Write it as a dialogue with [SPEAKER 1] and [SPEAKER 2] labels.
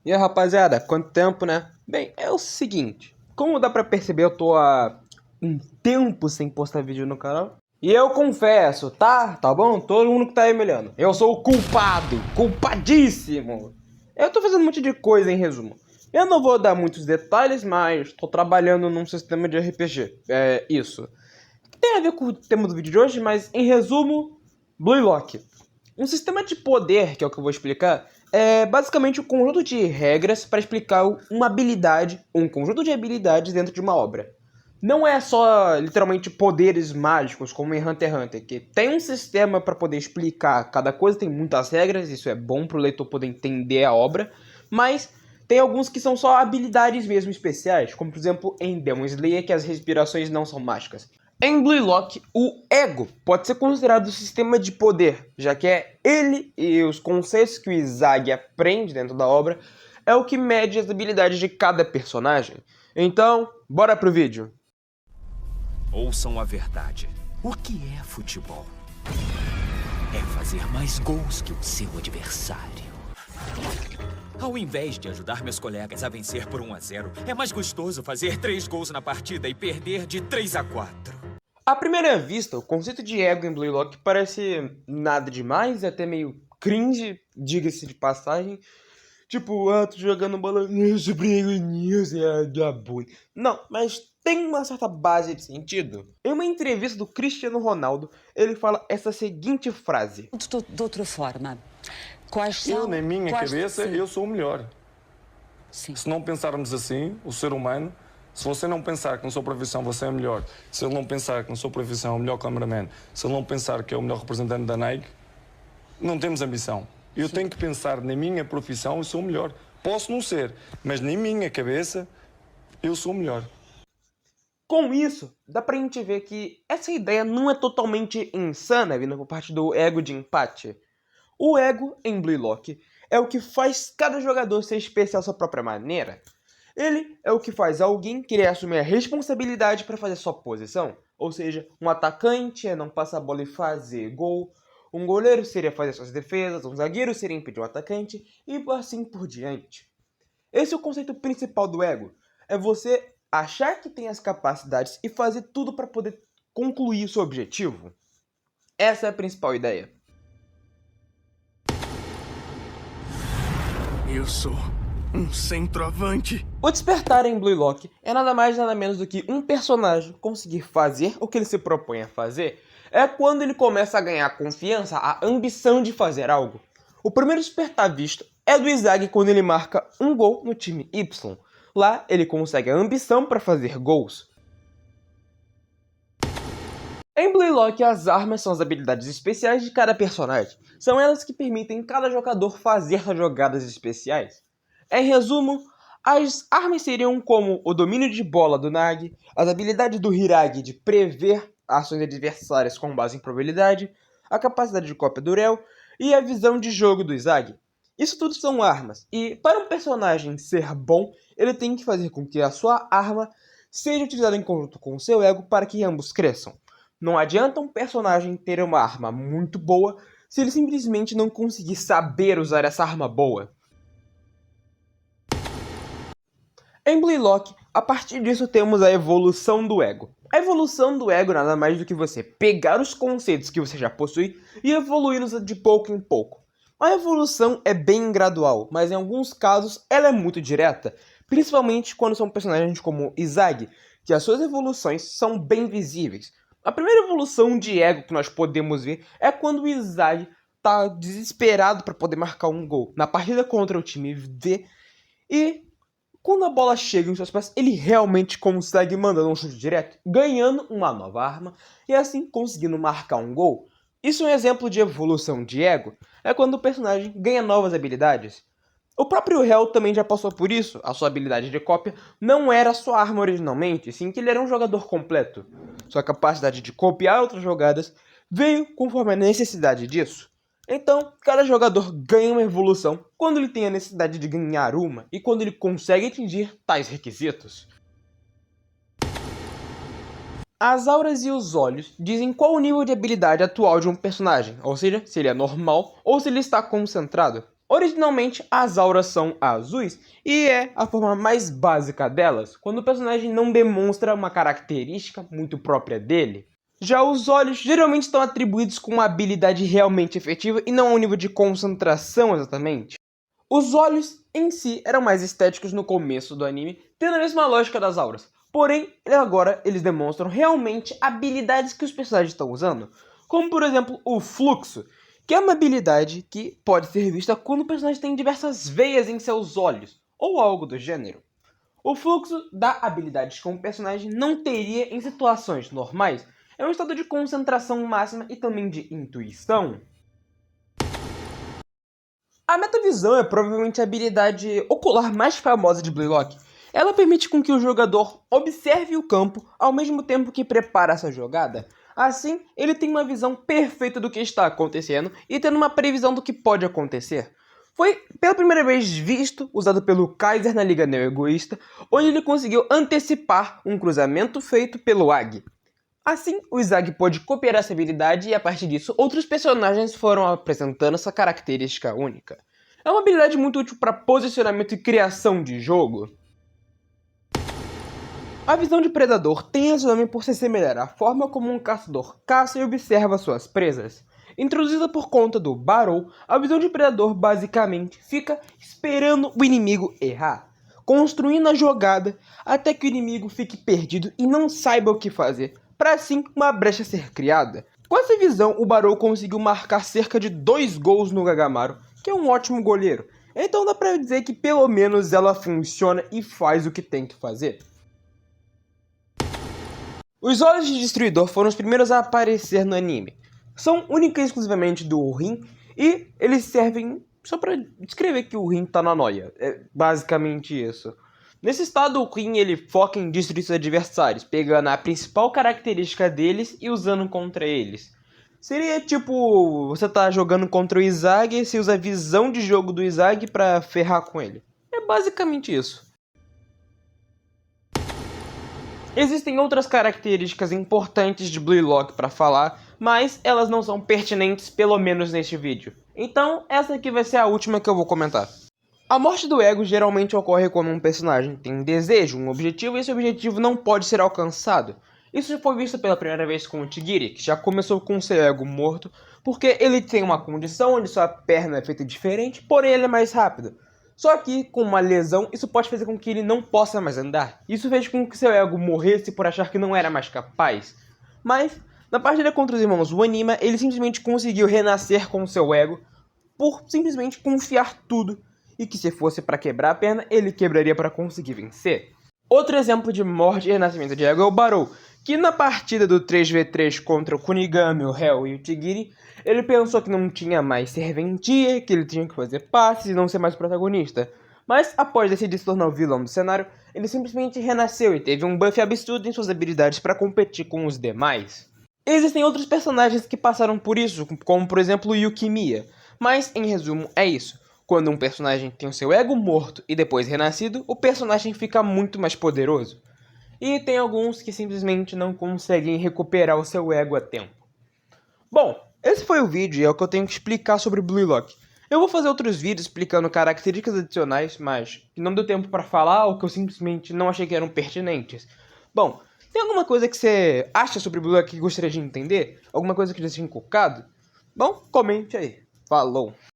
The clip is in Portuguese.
[SPEAKER 1] E aí, rapaziada, quanto tempo, né? Bem, é o seguinte, como dá pra perceber, eu tô há um tempo sem postar vídeo no canal. E eu confesso, tá bom? Todo mundo que tá aí me olhando, eu sou o culpado, culpadíssimo. Eu tô fazendo um monte de coisa, em resumo. Eu não vou dar muitos detalhes, mas tô trabalhando num sistema de RPG. É isso. Tem a ver com o tema do vídeo de hoje, mas em resumo, Blue Lock. Um sistema de poder, que é o que eu vou explicar, é basicamente um conjunto de regras para explicar uma habilidade, um conjunto de habilidades dentro de uma obra. Não é só literalmente poderes mágicos, como em Hunter x Hunter, que tem um sistema para poder explicar cada coisa, tem muitas regras, isso é bom para o leitor poder entender a obra, mas tem alguns que são só habilidades mesmo especiais, como por exemplo em Demon Slayer, que as respirações não são mágicas. Em Blue Lock, o ego pode ser considerado o sistema de poder, já que é ele e os conceitos que o Izagi aprende dentro da obra é o que mede as habilidades de cada personagem. Então, bora pro vídeo.
[SPEAKER 2] Ouçam a verdade. O que é futebol? É fazer mais gols que o seu adversário. Ao invés de ajudar meus colegas a vencer por 1-0, é mais gostoso fazer 3 gols na partida e perder de 3-4.
[SPEAKER 1] À primeira vista, o conceito de ego em Blue Lock parece nada demais, até meio cringe, diga-se de passagem. Tipo, tô jogando bola sobre ego news, da bullying. Não, mas tem uma certa base de sentido. Em uma entrevista do Cristiano Ronaldo, ele fala essa seguinte frase.
[SPEAKER 3] De outra forma, quais são...
[SPEAKER 4] Eu, na minha cabeça,
[SPEAKER 3] sim.
[SPEAKER 4] eu sou o melhor.
[SPEAKER 3] Sim.
[SPEAKER 4] Se não pensarmos assim, o ser humano, se você não pensar que na sua profissão você é melhor, se ele não pensar que na sua profissão é o melhor cameraman, se ele não pensar que é o melhor representante da Nike, não temos ambição. Eu tenho que pensar na minha profissão, eu sou o melhor. Posso não ser, mas na minha cabeça, eu sou o melhor.
[SPEAKER 1] Com isso, dá pra gente ver que essa ideia não é totalmente insana, vindo por parte do ego de empate. O ego, em Blue Lock, é o que faz cada jogador ser especial à sua própria maneira. Ele é o que faz alguém querer assumir a responsabilidade para fazer sua posição. Ou seja, um atacante é não passar a bola e fazer gol, um goleiro seria fazer suas defesas, um zagueiro seria impedir o atacante e assim por diante. Esse é o conceito principal do ego. É você achar que tem as capacidades e fazer tudo para poder concluir seu objetivo. Essa é a principal ideia.
[SPEAKER 5] Eu sou um centroavante.
[SPEAKER 1] O despertar em Blue Lock é nada mais nada menos do que um personagem conseguir fazer o que ele se propõe a fazer. É quando ele começa a ganhar confiança, a ambição de fazer algo. O primeiro despertar visto é do Izagi quando ele marca um gol no time Y. Lá ele consegue a ambição para fazer gols. Em Blue Lock, as armas são as habilidades especiais de cada personagem. São elas que permitem cada jogador fazer suas jogadas especiais. Em resumo, as armas seriam como o domínio de bola do Nagi, as habilidades do Hiragi de prever ações adversárias com base em probabilidade, a capacidade de cópia do Rel e a visão de jogo do Izagi. Isso tudo são armas, e para um personagem ser bom, ele tem que fazer com que a sua arma seja utilizada em conjunto com o seu ego para que ambos cresçam. Não adianta um personagem ter uma arma muito boa se ele simplesmente não conseguir saber usar essa arma boa. Em Blue Lock, a partir disso temos a evolução do ego. A evolução do ego nada mais do que você pegar os conceitos que você já possui e evoluí-los de pouco em pouco. A evolução é bem gradual, mas em alguns casos ela é muito direta, principalmente quando são personagens como Izagi, que as suas evoluções são bem visíveis. A primeira evolução de ego que nós podemos ver é quando o Izagi está desesperado para poder marcar um gol na partida contra o time V e quando a bola chega em seus pés, ele realmente consegue mandando um chute direto, ganhando uma nova arma e assim conseguindo marcar um gol. Isso é um exemplo de evolução de ego, é quando o personagem ganha novas habilidades. O próprio Rel também já passou por isso, a sua habilidade de cópia não era sua arma originalmente, sim que ele era um jogador completo. Sua capacidade de copiar outras jogadas veio conforme a necessidade disso. Então, cada jogador ganha uma evolução quando ele tem a necessidade de ganhar uma e quando ele consegue atingir tais requisitos. As auras e os olhos dizem qual o nível de habilidade atual de um personagem, ou seja, se ele é normal ou se ele está concentrado. Originalmente, as auras são azuis e é a forma mais básica delas, quando o personagem não demonstra uma característica muito própria dele. Já os olhos geralmente estão atribuídos com uma habilidade realmente efetiva e não a um nível de concentração exatamente. Os olhos em si eram mais estéticos no começo do anime, tendo a mesma lógica das auras. Porém, agora eles demonstram realmente habilidades que os personagens estão usando, como por exemplo o fluxo, que é uma habilidade que pode ser vista quando o personagem tem diversas veias em seus olhos, ou algo do gênero. O fluxo dá habilidades que um personagem não teria em situações normais. É um estado de concentração máxima e também de intuição. A metavisão é provavelmente a habilidade ocular mais famosa de Blaylock. Ela permite com que o jogador observe o campo ao mesmo tempo que prepara essa jogada. Assim, ele tem uma visão perfeita do que está acontecendo e tendo uma previsão do que pode acontecer. Foi pela primeira vez usado pelo Kaiser na Liga Neo-Egoísta, onde ele conseguiu antecipar um cruzamento feito pelo Ag. Assim, o Izag pôde copiar essa habilidade e a partir disso, outros personagens foram apresentando essa característica única. É uma habilidade muito útil para posicionamento e criação de jogo. A visão de predador tem esse nome por se assemelhar à forma como um caçador caça e observa suas presas. Introduzida por conta do Barou, a visão de predador basicamente fica esperando o inimigo errar, construindo a jogada até que o inimigo fique perdido e não saiba o que fazer, para assim uma brecha ser criada. Com essa visão, o Barou conseguiu marcar cerca de 2 gols no Gagamaru, que é um ótimo goleiro. Então dá pra dizer que pelo menos ela funciona e faz o que tem que fazer. Os olhos de Destruidor foram os primeiros a aparecer no anime. São única e exclusivamente do Rin e eles servem só pra descrever que o Rin tá na noia. É basicamente isso. Nesse estado, o Rin ele foca em destruir seus adversários, pegando a principal característica deles e usando contra eles. Seria tipo, você tá jogando contra o Izag e você usa a visão de jogo do Izag pra ferrar com ele. É basicamente isso. Existem outras características importantes de Blaylock para falar, mas elas não são pertinentes, pelo menos neste vídeo. Então, essa aqui vai ser a última que eu vou comentar. A morte do ego geralmente ocorre quando um personagem tem um desejo, um objetivo, e esse objetivo não pode ser alcançado. Isso já foi visto pela primeira vez com o Tigiri, que já começou com seu ego morto, porque ele tem uma condição onde sua perna é feita diferente, porém ele é mais rápido. Só que, com uma lesão, isso pode fazer com que ele não possa mais andar. Isso fez com que seu ego morresse por achar que não era mais capaz. Mas, na partida contra os irmãos Wanima, ele simplesmente conseguiu renascer com seu ego por simplesmente confiar tudo. E que se fosse para quebrar a perna, ele quebraria para conseguir vencer. Outro exemplo de morte e renascimento de ego é o Barou, que na partida do 3v3 contra o Kunigami, o Hell e o Tigiri, ele pensou que não tinha mais serventia, que ele tinha que fazer passes e não ser mais protagonista. Mas após decidir se tornar o vilão do cenário, ele simplesmente renasceu e teve um buff absurdo em suas habilidades para competir com os demais. Existem outros personagens que passaram por isso, como por exemplo o Yukimiya, mas em resumo é isso. Quando um personagem tem o seu ego morto e depois renascido, o personagem fica muito mais poderoso. E tem alguns que simplesmente não conseguem recuperar o seu ego a tempo. Bom, esse foi o vídeo e é o que eu tenho que explicar sobre Blaylock. Eu vou fazer outros vídeos explicando características adicionais, mas que não deu tempo para falar ou que eu simplesmente não achei que eram pertinentes. Bom, tem alguma coisa que você acha sobre Blaylock que gostaria de entender? Alguma coisa que já seja inculcado? Bom, comente aí. Falou!